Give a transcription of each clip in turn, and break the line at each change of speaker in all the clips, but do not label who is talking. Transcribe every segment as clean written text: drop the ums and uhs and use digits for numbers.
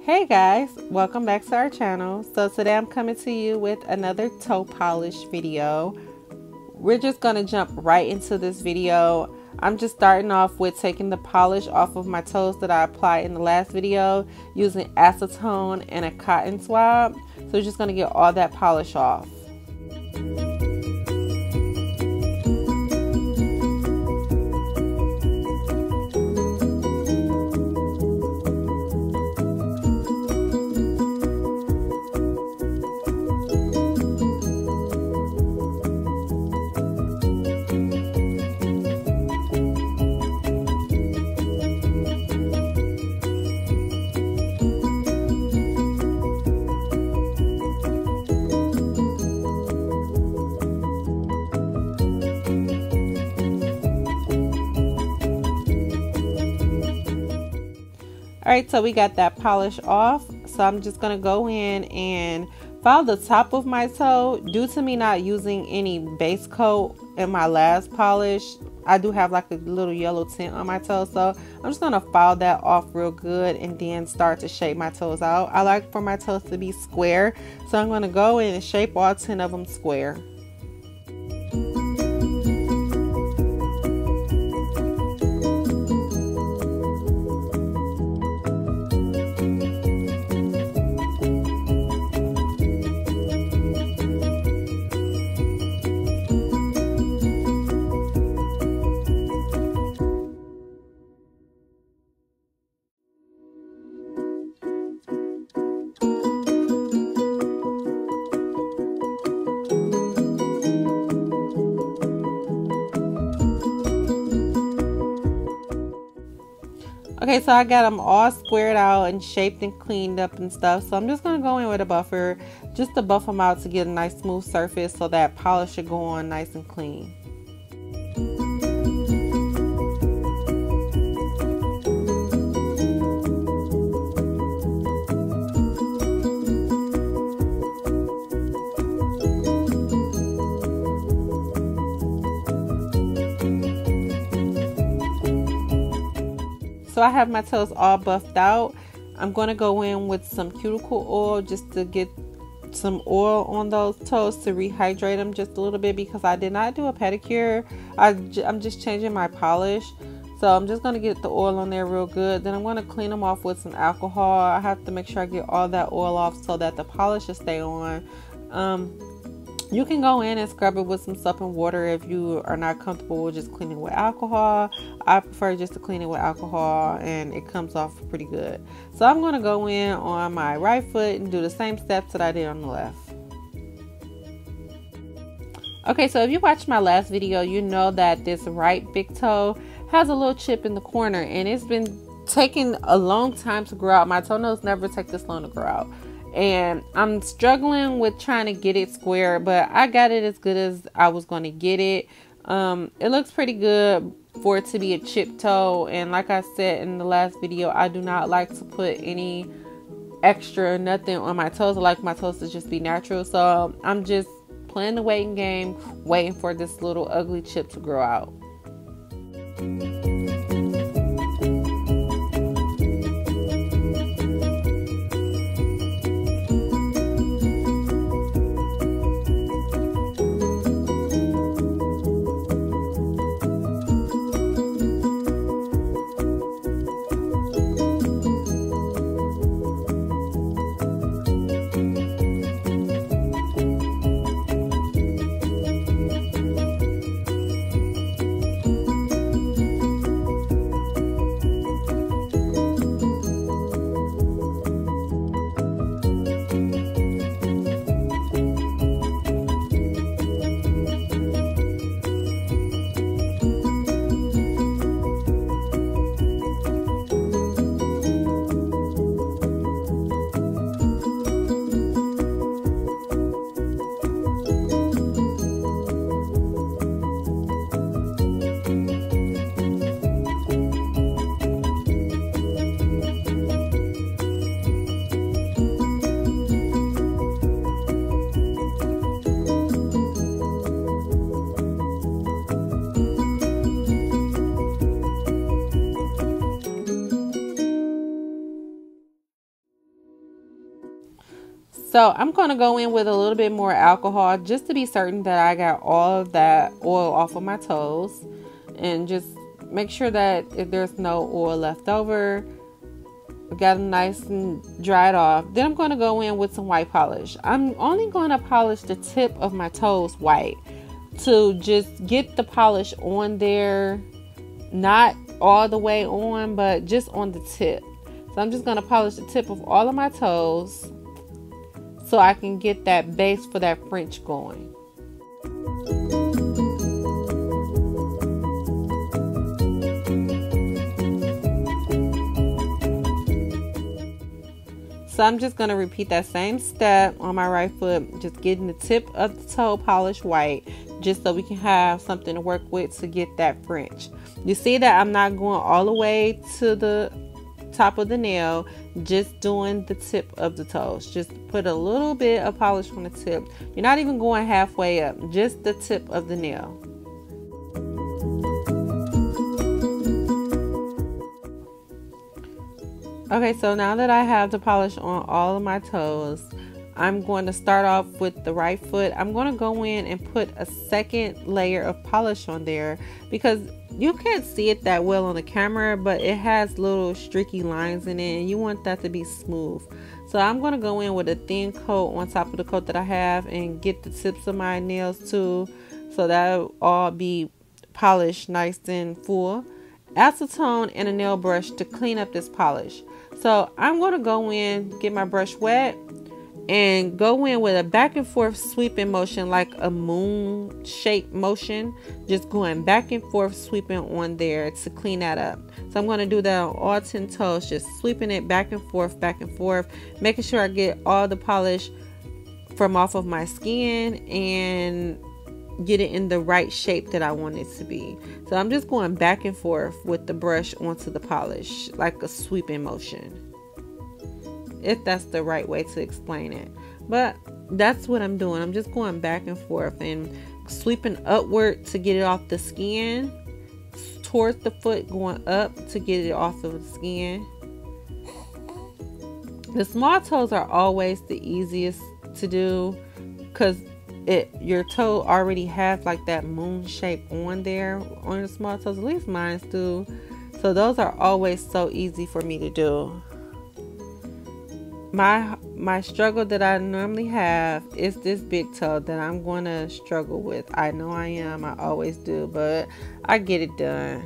Hey guys, welcome back to our channel. So today I'm coming to you with another toe polish video. We're just gonna jump right into this video. I'm just starting off with taking the polish off of my toes that I applied in the last video using acetone and a cotton swab. So we're just gonna get all that polish off. Alright, so we got that polish off. So I'm just going to go in and file the top of my toe. Due to me not using any base coat in my last polish, I do have like a little yellow tint on my toe. So I'm just going to file that off real good and then start to shape my toes out. I like for my toes to be square. So I'm going to go in and shape all 10 of them square. Okay, so I got them all squared out and shaped and cleaned up and stuff. So I'm just going to go in with a buffer just to buff them out to get a nice smooth surface so that polish should go on nice and clean. So I have my toes all buffed out. I'm going to go in with some cuticle oil just to get some oil on those toes to rehydrate them just a little bit because I did not do a pedicure. I'm just changing my polish. So I'm just going to get the oil on there real good. Then I'm going to clean them off with some alcohol. I have to make sure I get all that oil off so that the polish will stay on. You can go in and scrub it with some soap and water if you are not comfortable with just cleaning with alcohol. I prefer just to clean it with alcohol and it comes off pretty good. So I'm going to go in on my right foot and do the same steps that I did on the left. Okay, so if you watched my last video, you know that this right big toe has a little chip in the corner and it's been taking a long time to grow out. My toenails never take this long to grow out. And I'm struggling with trying to get it square, but I got it as good as I was going to get it. It looks pretty good for it to be a chip toe. And like I said in the last video, I do not like to put any extra nothing on my toes. I like my toes to just be natural. So I'm just playing the waiting game, waiting for this little ugly chip to grow out. So I'm going to go in with a little bit more alcohol just to be certain that I got all of that oil off of my toes, and just make sure that if there's no oil left over, got them nice and dried off. Then I'm going to go in with some white polish. I'm only going to polish the tip of my toes white to just get the polish on there, not all the way on, but just on the tip. So I'm just going to polish the tip of all of my toes so I can get that base for that French going. So I'm just going to repeat that same step on my right foot, just getting the tip of the toe polished white, just so we can have something to work with to get that French. You see that I'm not going all the way to the top of the nail, just doing the tip of the toes. Just put a little bit of polish on the tip. You're not even going halfway up, just the tip of the nail. Okay, so now that I have the polish on all of my toes, I'm going to start off with the right foot. I'm going to go in and put a second layer of polish on there because you can't see it that well on the camera, but it has little streaky lines in it and you want that to be smooth. So I'm going to go in with a thin coat on top of the coat that I have and get the tips of my nails too, so that'll all be polished nice and full. Acetone and a nail brush to clean up this polish. So I'm going to go in, get my brush wet, and go in with a back and forth sweeping motion, like a moon shape motion, just going back and forth sweeping on there to clean that up. So I'm going to do that on all 10 toes, just sweeping it back and forth, making sure I get all the polish from off of my skin and get it in the right shape that I want it to be. So I'm just going back and forth with the brush onto the polish, like a sweeping motion, if that's the right way to explain it. But that's what I'm doing. I'm just going back and forth and sweeping upward to get it off the skin, towards the foot, going up to get it off of the skin. The small toes are always the easiest to do because your toe already has like that moon shape on there on your small toes. At least mine do. So those are always so easy for me to do. My struggle that I normally have is this big toe that I'm going to struggle with. I know I am. I always do, but I get it done.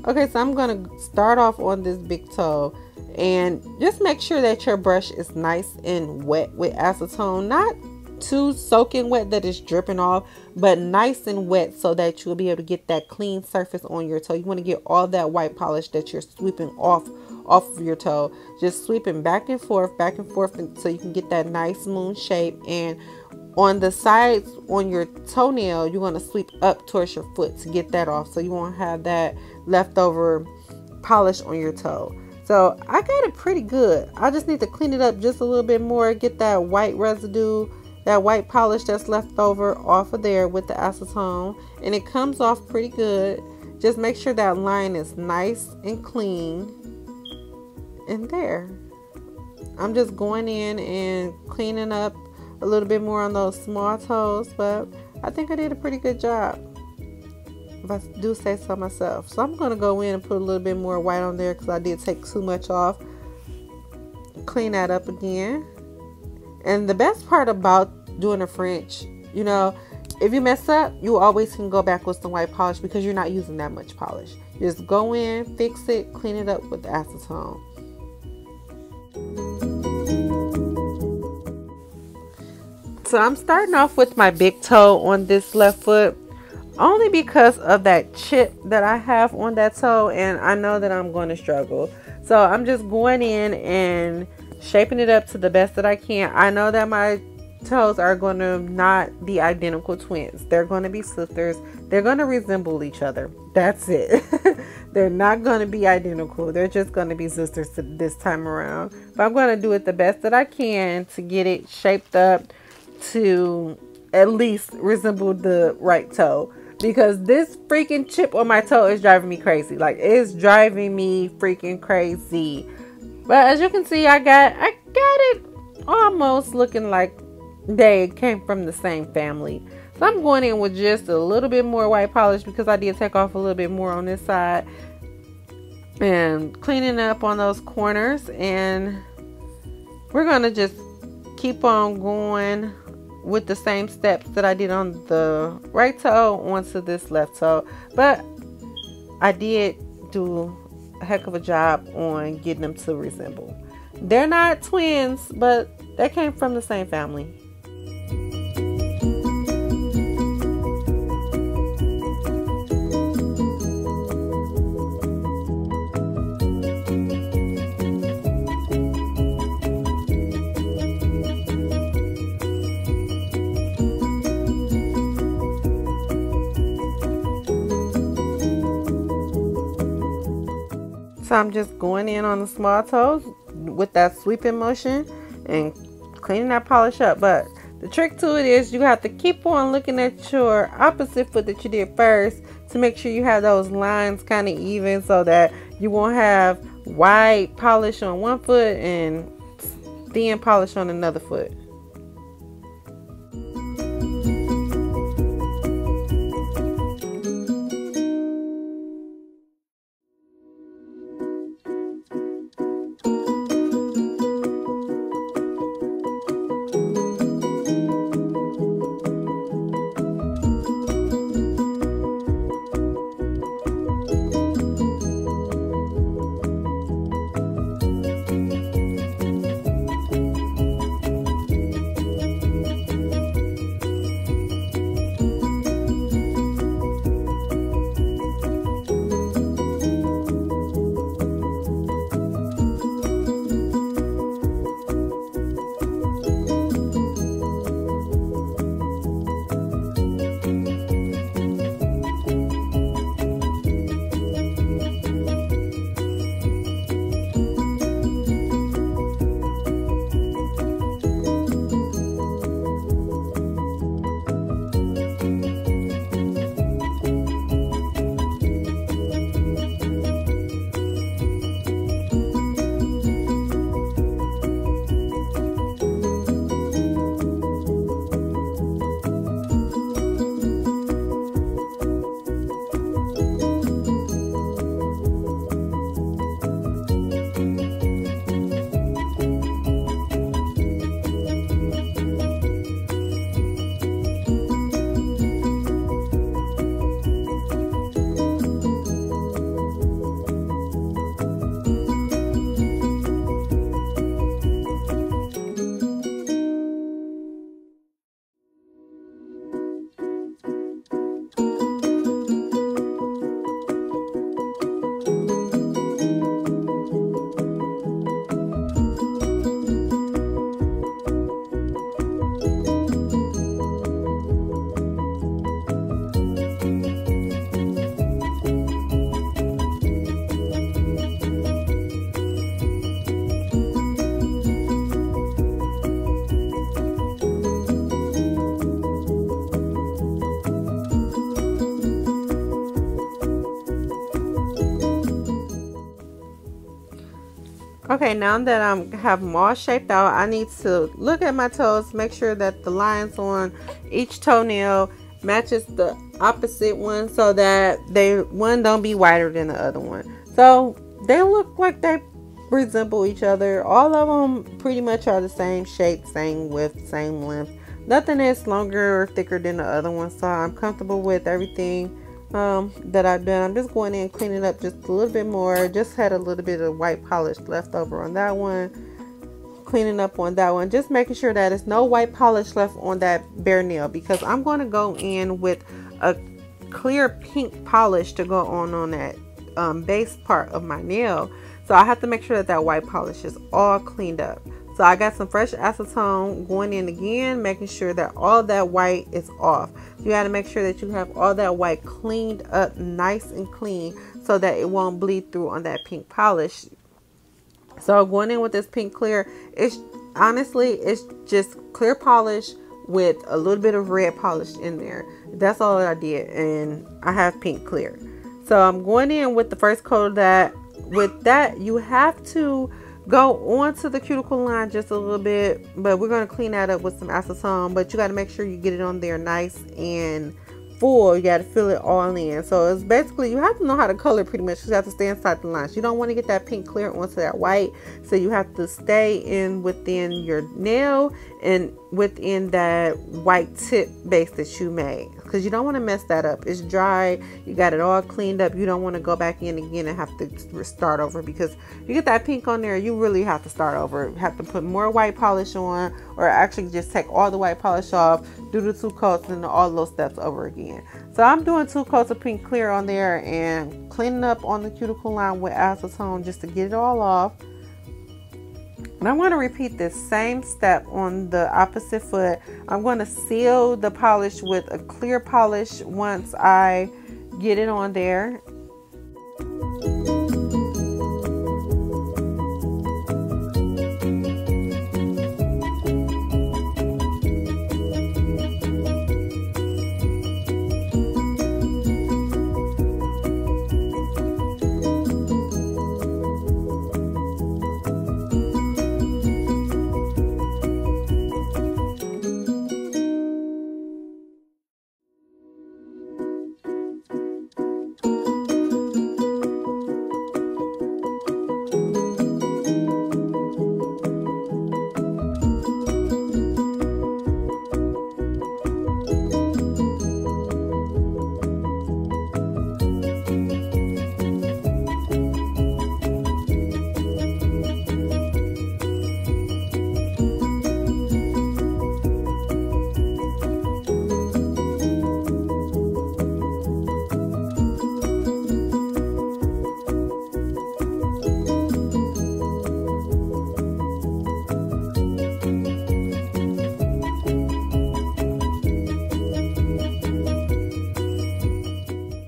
Okay, so I'm going to start off on this big toe, and just make sure that your brush is nice and wet with acetone, not too soaking wet that it's dripping off, but nice and wet so that you'll be able to get that clean surface on your toe. You want to get all that white polish that you're sweeping off of your toe, just sweeping back and forth so you can get that nice moon shape. And on the sides on your toenail, you're going to sweep up towards your foot to get that off, so you won't have that leftover polish on your toe. So I got it pretty good. I just need to clean it up just a little bit more, get that white residue, that white polish that's left over off of there with the acetone, and it comes off pretty good. Just make sure that line is nice and clean. And there, I'm just going in and cleaning up a little bit more on those small toes, but I think I did a pretty good job, if I do say so myself. So I'm going to go in and put a little bit more white on there because I did take too much off. Clean that up again. And the best part about doing a French, you know, if you mess up, you always can go back with some white polish because you're not using that much polish. Just go in, fix it, clean it up with the acetone. So I'm starting off with my big toe on this left foot, only because of that chip that I have on that toe, and I know that I'm going to struggle. So I'm just going in and shaping it up to the best that I can. I know that my toes are going to not be identical twins. They're going to be sisters. They're going to resemble each other. That's it. They're not going to be identical. They're just going to be sisters this time around. But I'm going to do it the best that I can to get it shaped up to at least resemble the right toe. because this freaking chip on my toe is driving me crazy. Like, it's driving me freaking crazy. But as you can see, I got it almost looking like they came from the same family. So I'm going in with just a little bit more white polish because I did take off a little bit more on this side. And cleaning up on those corners. And we're going to just keep on going with the same steps that I did on the right toe onto this left toe. But I did do a heck of a job on getting them to resemble. They're not twins, but they came from the same family. So I'm just going in on the small toes with that sweeping motion and cleaning that polish up. But the trick to it is you have to keep on looking at your opposite foot that you did first to make sure you have those lines kind of even, so that you won't have white polish on one foot and thin polish on another foot. Okay, now that I have them all shaped out, I need to look at my toes, make sure that the lines on each toenail matches the opposite one, so that one don't be wider than the other one. So they look like they resemble each other. All of them pretty much are the same shape, same width, same length. Nothing is longer or thicker than the other one, so I'm comfortable with everything that I've done. I'm just going in cleaning up just a little bit more. Just had a little bit of white polish left over on that one, cleaning up on that one, just making sure that there's no white polish left on that bare nail, because I'm going to go in with a clear pink polish to go on that base part of my nail. So I have to make sure that that white polish is all cleaned up. So I got some fresh acetone going in again, making sure that all that white is off. You got to make sure that you have all that white cleaned up nice and clean, so that it won't bleed through on that pink polish. So going in with this pink clear, it's honestly, it's just clear polish with a little bit of red polish in there. That's all I did, and I have pink clear. So I'm going in with the first coat of that. With that, you have to go onto the cuticle line just a little bit, but we're going to clean that up with some acetone. But you got to make sure you get it on there nice and full. You got to fill it all in. So it's basically, you have to know how to color pretty much. You have to stay inside the lines. You don't want to get that pink clear onto that white, so you have to stay in within your nail and within that white tip base that you made, because you don't want to mess that up. It's dry, you got it all cleaned up. You don't want to go back in again and have to start over, because you get that pink on there, you really have to start over. You have to put more white polish on, or actually just take all the white polish off, do the 2 coats, and all those steps over again. So I'm doing 2 coats of pink clear on there and cleaning up on the cuticle line with acetone just to get it all off. And I want to repeat this same step on the opposite foot. I'm going to seal the polish with a clear polish once I get it on there.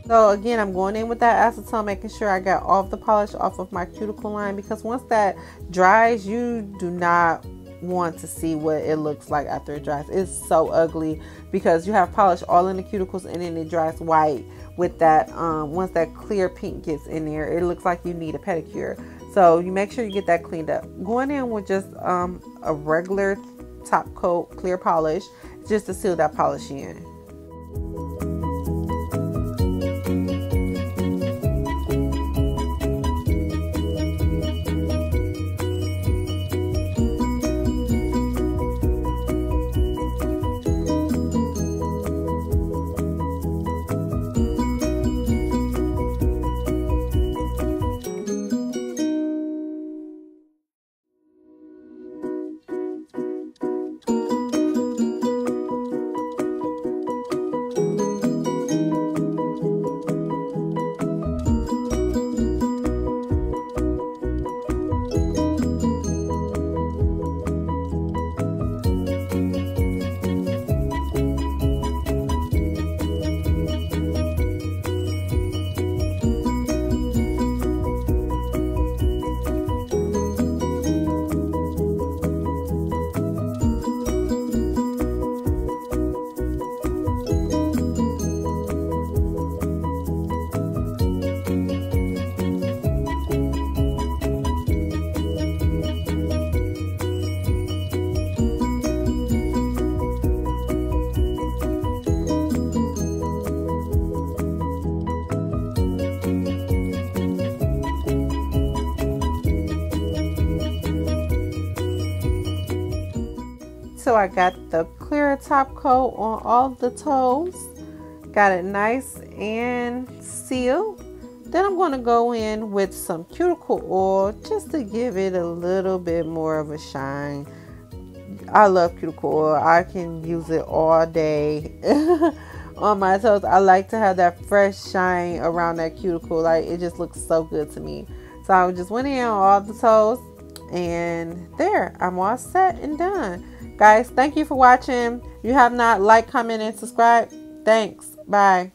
So again, I'm going in with that acetone, making sure I got all of the polish off of my cuticle line, because once that dries, you do not want to see what it looks like after it dries. It's so ugly because you have polish all in the cuticles and then it dries white with that. Once that clear pink gets in there, it looks like you need a pedicure. So you make sure you get that cleaned up. Going in with just a regular top coat clear polish just to seal that polish in. So I got the clear top coat on all the toes, got it nice and sealed. Then I'm going to go in with some cuticle oil just to give it a little bit more of a shine. I love cuticle oil. I can use it all day on my toes. I like to have that fresh shine around that cuticle. Like, it just looks so good to me. So I just went in on all the toes, and there, I'm all set and done. Guys, thank you for watching. If you have not liked, comment, and subscribe. Thanks. Bye.